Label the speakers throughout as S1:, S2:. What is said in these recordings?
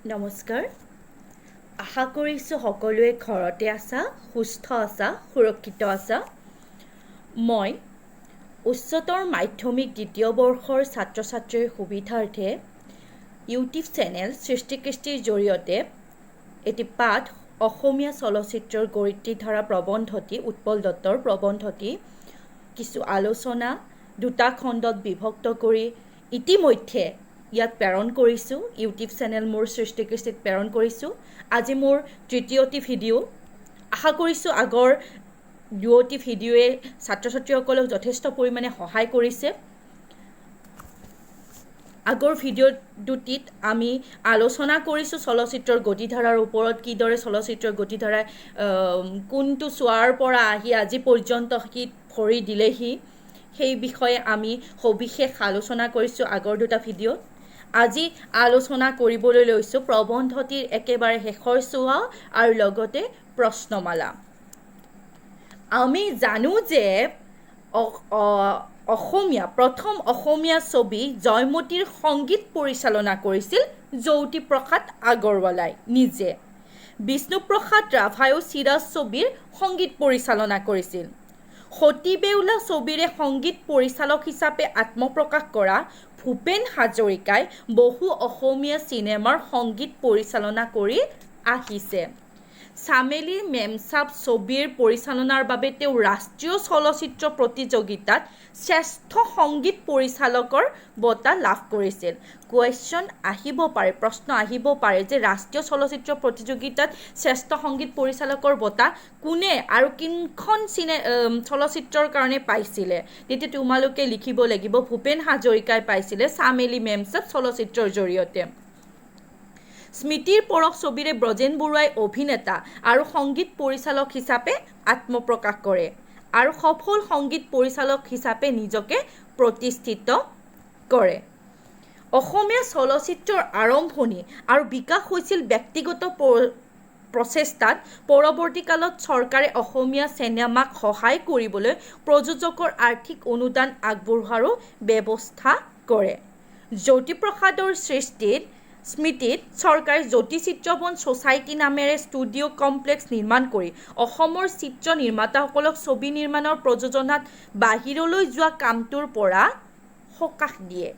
S1: নমস্কাৰ। আশা কৰিছোঁ সকলোৱে ঘৰতে আছা, সুস্থ আছা, সুৰক্ষিত আছা। মই উচ্চতৰ মাধ্যমিক দ্বিতীয় বৰ্ষৰ ছাত্ৰ ছাত্ৰীৰ সুবিধাৰ্থে ইউটিউব চেনেল সৃষ্টিকৃষ্টিৰ জৰিয়তে এটি পাঠ অসমীয়া চলচ্চিত্ৰৰ গৰিত্ৰীধাৰা প্ৰবন্ধটি উৎপল দত্তৰ প্ৰবন্ধটি কিছু আলোচনা দুটা খণ্ডত বিভক্ত কৰি ইতিমধ্যে ইয়াত প্ৰেৰণ কৰিছোঁ। ইউটিউব চেনেল মোৰ সৃষ্টিকৃষ্টিত প্ৰেৰণ কৰিছোঁ। আজি মোৰ তৃতীয়টি ভিডিঅ'। আশা কৰিছোঁ আগৰ দুয়োটি ভিডিঅ'য়ে ছাত্ৰ ছাত্ৰীসকলক যথেষ্ট পৰিমাণে সহায় কৰিছে। আগৰ ভিডিঅ' দুটিত আমি আলোচনা কৰিছোঁ চলচ্চিত্ৰৰ গতিধাৰাৰ ওপৰত, কিদৰে চলচ্চিত্ৰৰ গতিধাৰাই কোনটো চোৱাৰ পৰা আহি আজি পৰ্যন্ত কি ভৰি দিলেহি সেই বিষয়ে আমি সবিশেষ আলোচনা কৰিছোঁ আগৰ দুটা ভিডিঅ'ত। আজি আলোচনা কৰিবলৈ লৈছোঁ প্ৰবন্ধটিৰ একেবাৰে শেষৰ চোৱা আৰু লগতে প্ৰশ্নমালা। আমি জানো যে প্ৰথম অসমীয়া ছবি জয়মতীৰ সংগীত পৰিচালনা কৰিছিল জ্যোতিপ্ৰসাদ আগৰৱালাই নিজে। বিষ্ণুপ্ৰসাদ ৰাভায়েও চিৰাজ ছবিৰ সংগীত পৰিচালনা কৰিছিল। সতী বেউলা ছবিৰে সংগীত পৰিচালক হিচাপে আত্মপ্ৰকাশ কৰা ভূপেন হাজৰিকাই বহু অসমীয়া চিনেমাৰ সংগীত পৰিচালনা কৰি আহিছে। চামেলিৰ মেমচাব ছবিৰ পৰিচালনাৰ বাবে তেওঁ ৰাষ্ট্ৰীয় চলচ্চিত্ৰ প্ৰতিযোগিতাত শ্ৰেষ্ঠ সংগীত পৰিচালকৰ বঁটা লাভ কৰিছিল। প্ৰশ্ন আহিব পাৰে যে ৰাষ্ট্ৰীয় চলচ্চিত্ৰ প্ৰতিযোগিতাত শ্ৰেষ্ঠ সংগীত পৰিচালকৰ বঁটা কোনে আৰু কোনখন চলচ্চিত্ৰৰ কাৰণে পাইছিলে, তেতিয়া তোমালোকে লিখিব লাগিব ভূপেন হাজৰিকাই পাইছিলে চামেলি মেমচাব চলচ্চিত্ৰৰ জৰিয়তে। স্মৃতিৰ পৰশ ছবিৰে ব্ৰজেন বৰুৱাই অভিনেতা আৰু সংগীত পৰিচালক হিচাপে আত্মপ্ৰকাশ কৰে আৰু সফল সংগীত পৰিচালক হিচাপে নিজকে প্ৰতিষ্ঠিত কৰে। অসমীয়া চলচ্চিত্ৰৰ আৰম্ভণি আৰু বিকাশ হৈছিল ব্যক্তিগত প্ৰচেষ্টাত। পৰৱৰ্তীকালত চৰকাৰে অসমীয়া চিনেমাক সহায় কৰিবলৈ প্ৰযোজকৰ আৰ্থিক অনুদান আগবঢ়োৱাৰো ব্যৱস্থা কৰে। জ্যোতিপ্ৰসাদৰ স্মৃতিত চৰকাৰে জ্যোতি চিত্ৰবন ছ'চাইটি নামেৰে ষ্টুডিঅ' কমপ্লেক্স নিৰ্মাণ কৰি অসমৰ চিত্ৰ নিৰ্মাতাসকলক ছবি নিৰ্মাণৰ প্ৰযোজনাত বাহিৰলৈ যোৱা কামটোৰ পৰা সকাহ দিয়ে।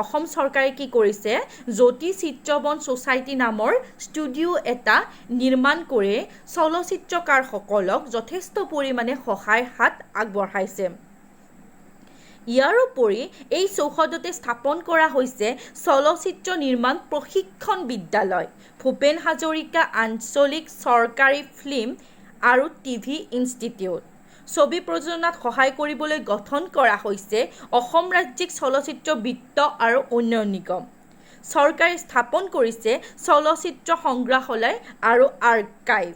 S1: অসম চৰকাৰে কি কৰিছে, জ্যোতি চিত্ৰবন ছ'চাইটি নামৰ ষ্টুডিঅ' এটা নিৰ্মাণ কৰি চলচ্চিত্ৰকাৰসকলক যথেষ্ট পৰিমাণে সহায়ৰ হাত আগবঢ়াইছে। ইয়াৰোপৰি এই চৌহদতে স্থাপন কৰা হৈছে চলচ্চিত্ৰ নিৰ্মাণ প্ৰশিক্ষণ বিদ্যালয়, ভূপেন হাজৰিকা আঞ্চলিক চৰকাৰী ফিল্ম আৰু টিভি ইনষ্টিটিউট। ছবি প্ৰযোজনাত সহায় কৰিবলৈ গঠন কৰা হৈছে অসম ৰাজ্যিক চলচ্চিত্ৰ বিত্ত আৰু উন্নয়ন নিগম। চৰকাৰে স্থাপন কৰিছে চলচ্চিত্ৰ সংগ্ৰহালয় আৰু আৰ্কাইভ।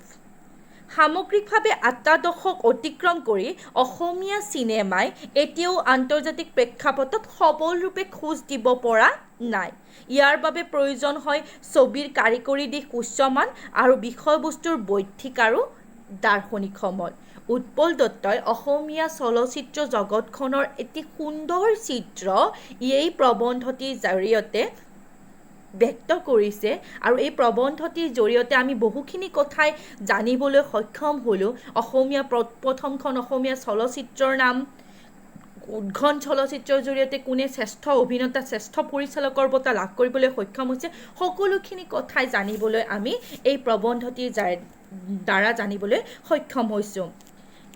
S1: সামগ্ৰিকভাৱে 8টা দশক অতিক্ৰম কৰি অসমীয়া চিনেমাই এতিয়াও আন্তৰ্জাতিক প্ৰেক্ষাপটত সবলৰূপে খোজ দিব পৰা নাই। ইয়াৰ বাবে প্ৰয়োজন হয় ছবিৰ কাৰিকৰী দিশ উচ্চমান আৰু বিষয়বস্তুৰ বৌদ্ধিক আৰু দাৰ্শনিক সমল। উৎপল দত্তই অসমীয়া চলচ্চিত্ৰ জগতখনৰ এটি সুন্দৰ চিত্ৰ এই প্ৰবন্ধটিৰ জৰিয়তে ব্যক্ত কৰিছে আৰু এই প্ৰবন্ধটিৰ জৰিয়তে আমি বহুখিনি কথাই জানিবলৈ সক্ষম হ'লোঁ। প্ৰথমখন অসমীয়া চলচ্চিত্ৰৰ নাম, কোনখন চলচ্চিত্ৰৰ জৰিয়তে কোনে শ্ৰেষ্ঠ অভিনেতা শ্ৰেষ্ঠ পৰিচালকৰ বঁটা লাভ কৰিবলৈ সক্ষম হৈছে, সকলোখিনি কথাই জানিবলৈ আমি এই প্ৰবন্ধটিৰ দ্বাৰা জানিবলৈ সক্ষম হৈছোঁ।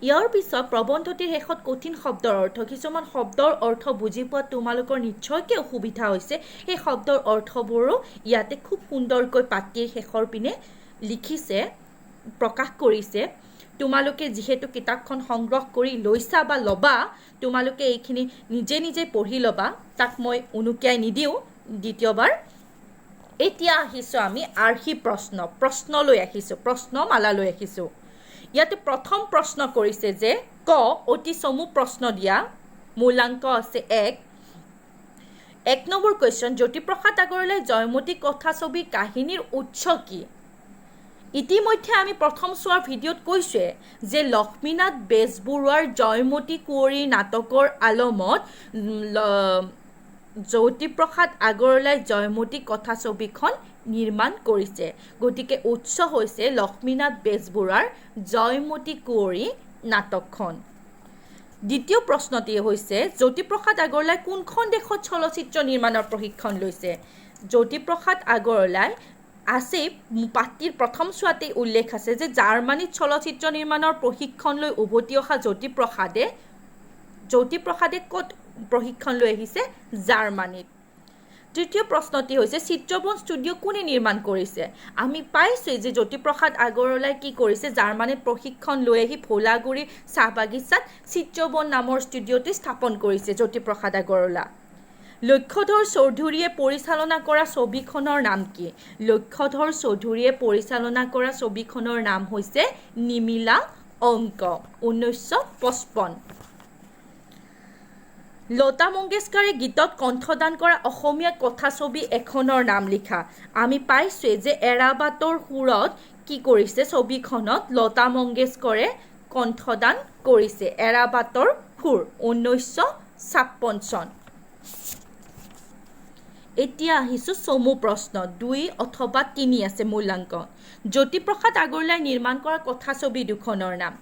S1: ইয়াৰ পিছত প্ৰবন্ধটিৰ শেষত কঠিন শব্দৰ অৰ্থ, কিছুমান শব্দৰ অৰ্থ বুজি পোৱাত তোমালোকৰ নিশ্চয়কৈ অসুবিধা হৈছে। সেই শব্দৰ অৰ্থবোৰো ইয়াতে খুব সুন্দৰকৈ পাঠটিৰ শেষৰ পিনে লিখিছে, প্ৰকাশ কৰিছে। তোমালোকে যিহেতু কিতাপখন সংগ্ৰহ কৰি লৈছা বা ল'বা, তোমালোকে এইখিনি নিজে পঢ়ি ল'বা, তাক মই উনুকিয়াই নিদিওঁ দ্বিতীয়বাৰ। এতিয়া আহিছোঁ আমি আৰ্হি প্ৰশ্নলৈ আহিছোঁ, প্ৰশ্নমালালৈ আহিছোঁ। ইয়াতে প্ৰথম প্ৰশ্ন কৰিছে যে অতি চমু প্ৰশ্ন দিয়া, মূলাংক আছে 1 নম্বৰ কুৱেশ্যন, জ্যোতিপ্ৰসাদ আগৰৱালাই জয়মতী কথাছবিৰ কাহিনীৰ উৎস কি? ইতিমধ্যে আমি প্ৰথম চোৱাৰ ভিডিঅ'ত কৈছোঁৱে যে লক্ষ্মীনাথ বেজবৰুৱাৰ জয়মতী কুঁৱৰী নাটকৰ আলমত জ্যোতিপ্ৰসাদ আগৰৱালাই জয়মতী কথাছবিখন নিৰ্মাণ কৰিছে গতিকে উৎস হৈছে লক্ষ্মীনাথ বেজবৰুৱাৰ জয়মতী কুঁৱৰী নাটকখন দ্বিতীয় প্ৰশ্নটি হৈছে জ্যোতিপ্ৰসাদ আগৰৱালাই কোনখন দেশত চলচ্চিত্ৰ নিৰ্মাণৰ প্ৰশিক্ষণ লৈছে জ্যোতিপ্ৰসাদ আগৰৱালাই আছে পাঠটিৰ প্ৰথম ছোৱাতে উল্লেখ আছে যে জাৰ্মানীত চলচ্চিত্ৰ নিৰ্মাণৰ প্ৰশিক্ষণ লৈ উভতি অহা জ্যোতিপ্ৰসাদে ক'ত প্ৰশিক্ষণ লৈ আহিছে জাৰ্মানীত তৃতীয় প্ৰশ্নটি হৈছে চিত্ৰবন ষ্টুডিঅ' কোনে নিৰ্মাণ কৰিছে আমি পাইছোঁ যে জ্যোতিপ্ৰসাদ আগৰৱালাই কি কৰিছে জাৰ্মানীত প্ৰশিক্ষণ লৈ আহি ভোলাগুৰি চাহ বাগিচাত চিত্ৰবন নামৰ ষ্টুডিঅ'টি স্থাপন কৰিছে জ্যোতিপ্ৰসাদ আগৰৱালা লক্ষ্যধৰ চৌধুৰীয়ে পৰিচালনা কৰা ছবিখনৰ নাম কি লক্ষ্যধৰ চৌধুৰীয়ে পৰিচালনা কৰা ছবিখনৰ নাম হৈছে নিমিলা অংক 1955 লতা মংগেশকাৰে গীতত কণ্ঠদান কৰা অসমীয়া কথাছবি এখনৰ নাম লিখা আমি পাইছোঁ যে এৰাবাটৰ সুৰত কি কৰিছে ছবিখনত লতা মংগেশকাৰে কণ্ঠদান কৰিছে এৰাবাটৰ সুৰ 1956 চন এতিয়া আহিছোঁ চমু প্ৰশ্ন 2 অথবা 3 আছে মূল্যাংক জ্যোতিপ্ৰসাদ আগৰৱালাই নিৰ্মাণ কৰা কথাছবি দুখনৰ নাম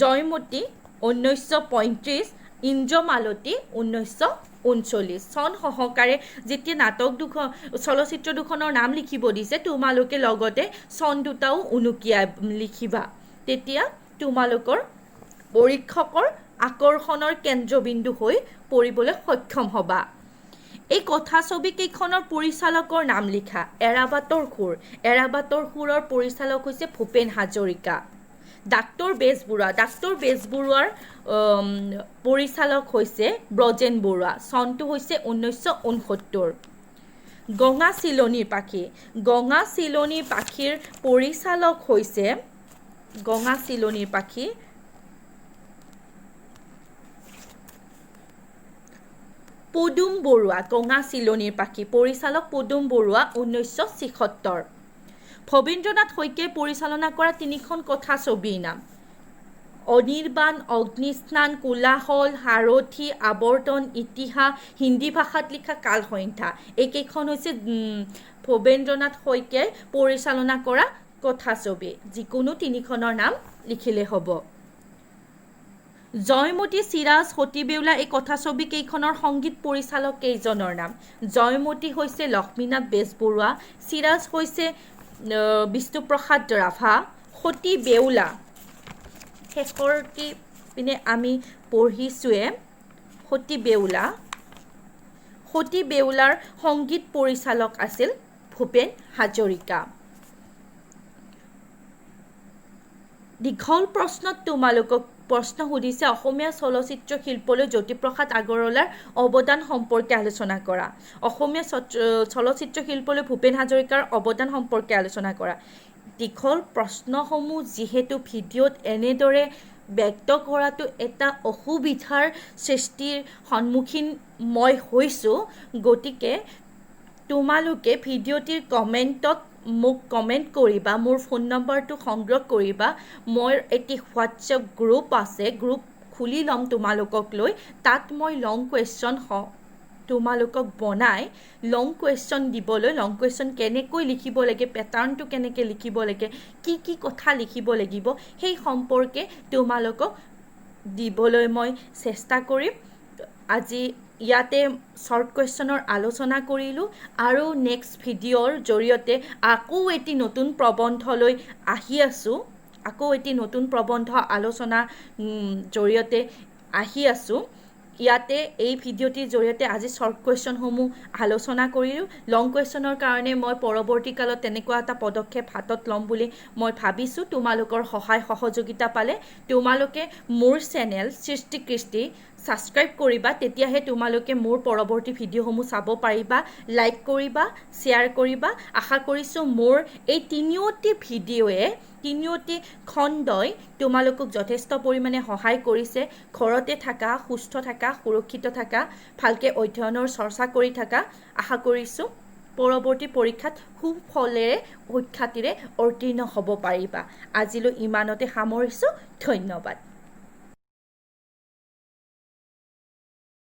S1: জয়মতী 1935 ইন্দ্ৰমালতী 1939 চন সহকাৰে যেতিয়া নাটক দুখন চলচ্চিত্ৰ দুখনৰ নাম লিখিব দিছে তোমালোকে লগতে চন দুটাও উনুকিয়াই লিখিবা তেতিয়া তোমালোকৰ পৰীক্ষকৰ আকৰ্ষণৰ কেন্দ্ৰবিন্দু হৈ পৰিবলৈ সক্ষম হ'বা এই কথাছবি কেইখনৰ পৰিচালকৰ নাম লিখা এৰাবাটৰ সুৰৰ পৰিচালক হৈছে ভূপেন হাজৰিকা ডাক্তৰ বেজবৰুৱাৰ পৰিচালক হৈছে ব্ৰজেন বৰুৱা চনটো হৈছে 1969 গঙা চিলনীৰ পাখীৰ পৰিচালক হৈছে গঙা চিলনীৰ পাখী পদুম বৰুৱা গঙা চিলনীৰ পাখী পৰিচালক পদুম বৰুৱা 1976 ভৱেন্দ্ৰনাথ শইকীয়াই পৰিচালনা কৰা তিনিখন কথাছবিৰ নাম অনিৰ্বাণ অগ্নিস্নান কোলাহল সাৰথি আৱৰ্তন ইতিহাস হিন্দী ভাষাত লিখা কালসংখ্যা এইকেইখন হৈছে ভৱেন্দ্ৰনাথ শইকীয়াই পৰিচালনা কৰা কথাছবি যিকোনো তিনিখনৰ নাম লিখিলে হ'ব জয়মতী চিৰাজ সতী বেউলা এই কথাছবি কেইখনৰ সংগীত পৰিচালক কেইজনৰ নাম জয়মতী হৈছে লক্ষ্মীনাথ বেজবৰুৱা চিৰাজ হৈছে বিষ্ণুপ্ৰসাদ ৰাভা সতী বেউলা শেষৰটি পিনে আমি পঢ়িছোৱে সতী বেউলাৰ সংগীত পৰিচালক আছিল ভূপেন হাজৰিকা দীঘল প্ৰশ্নত তোমালোকক প্ৰশ্ন সুধিছে অসমীয়া চলচ্চিত্ৰ শিল্পলৈ জ্যোতিপ্ৰসাদ আগৰৱালাৰ অৱদান সম্পৰ্কে আলোচনা কৰা অসমীয়া চলচ্চিত্ৰ শিল্পলৈ ভূপেন হাজৰিকাৰ অৱদান সম্পৰ্কে আলোচনা কৰা দীঘল প্ৰশ্নসমূহ যিহেতু ভিডিঅ'ত এনেদৰে ব্যক্ত কৰাটো এটা অসুবিধাৰ সৃষ্টিৰ সন্মুখীন মই হৈছোঁ গতিকে তোমালোকে ভিডিঅ'টিৰ কমেণ্টত মোক কমেণ্ট কৰিবা মোৰ ফোন নম্বৰটো সংগ্ৰহ কৰিবা মোৰ এটি হোৱাটছএপ গ্ৰুপ আছে গ্ৰুপ খুলি ল'ম তোমালোকক লৈ তাত মই লং কুৱেশ্যন তোমালোকক বনাই লং কুৱেশ্যন দিবলৈ লং কুৱেশ্যন কেনেকৈ লিখিব লাগে পেটাৰ্ণটো কেনেকৈ লিখিব লাগে কি কথা লিখিব লাগিব সেই সম্পৰ্কে তোমালোকক দিবলৈ মই চেষ্টা কৰিম আজি ইয়াতে শৰ্ট কুৱেশ্যনৰ আলোচনা কৰিলোঁ আৰু নেক্সট ভিডিঅ'ৰ জৰিয়তে আকৌ এটি নতুন প্ৰবন্ধলৈ আহি আছোঁ আকৌ এটি নতুন প্ৰবন্ধ আলোচনা জৰিয়তে আহি আছোঁ ইয়াতে এই ভিডিঅ'টিৰ জৰিয়তে আজি শৰ্ট কুৱেশ্যনসমূহ আলোচনা কৰিলোঁ লং কুৱেশ্যনৰ কাৰণে মই পৰৱৰ্তী কালত তেনেকুৱা এটা পদক্ষেপ হাতত ল'ম বুলি মই ভাবিছোঁ তোমালোকৰ সহায় সহযোগিতা পালে তোমালোকে মোৰ চেনেল সৃষ্টি কৃষ্টি সাবস্ক্ৰাইব কৰিবা তেতিয়াহে তোমালোকে মোৰ পৰৱৰ্তী ভিডিঅ'সমূহ চাব পাৰিবা লাইক কৰিবা শ্বেয়াৰ কৰিবা আশা কৰিছোঁ মোৰ এই তিনিওটি ভিডিঅ'য়ে তিনিওটি খণ্ডই তোমালোকক যথেষ্ট পৰিমাণে সহায় কৰিছে ঘৰতে থাকা সুস্থ থাকা সুৰক্ষিত থাকা ভালকৈ অধ্যয়নৰ চৰ্চা কৰি থাকা আশা কৰিছোঁ পৰৱৰ্তী পৰীক্ষাত সুফলেৰে সুখ্যাতিৰে উত্তীৰ্ণ হ'ব পাৰিবা আজিলৈ ইমানতে সামৰিছোঁ ধন্যবাদ